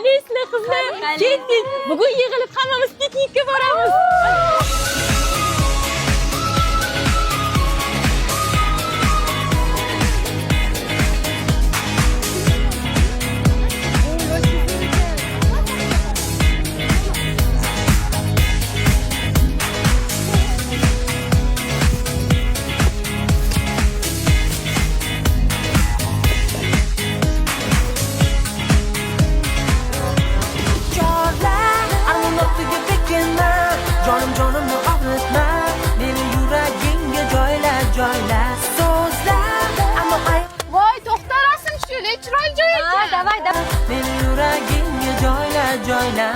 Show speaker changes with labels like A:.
A: qalaysizlar qizlar? Keling, bugun yig'ilib hammamiz piknikka boramiz.
B: Jonim jonimni og'ritma, meni yuragingga joyla so'zlar, ammo
A: Voy, to'xta rasm tushaylik, chiroyli joy ekan.
C: Davay.
B: meni yuragingga joyla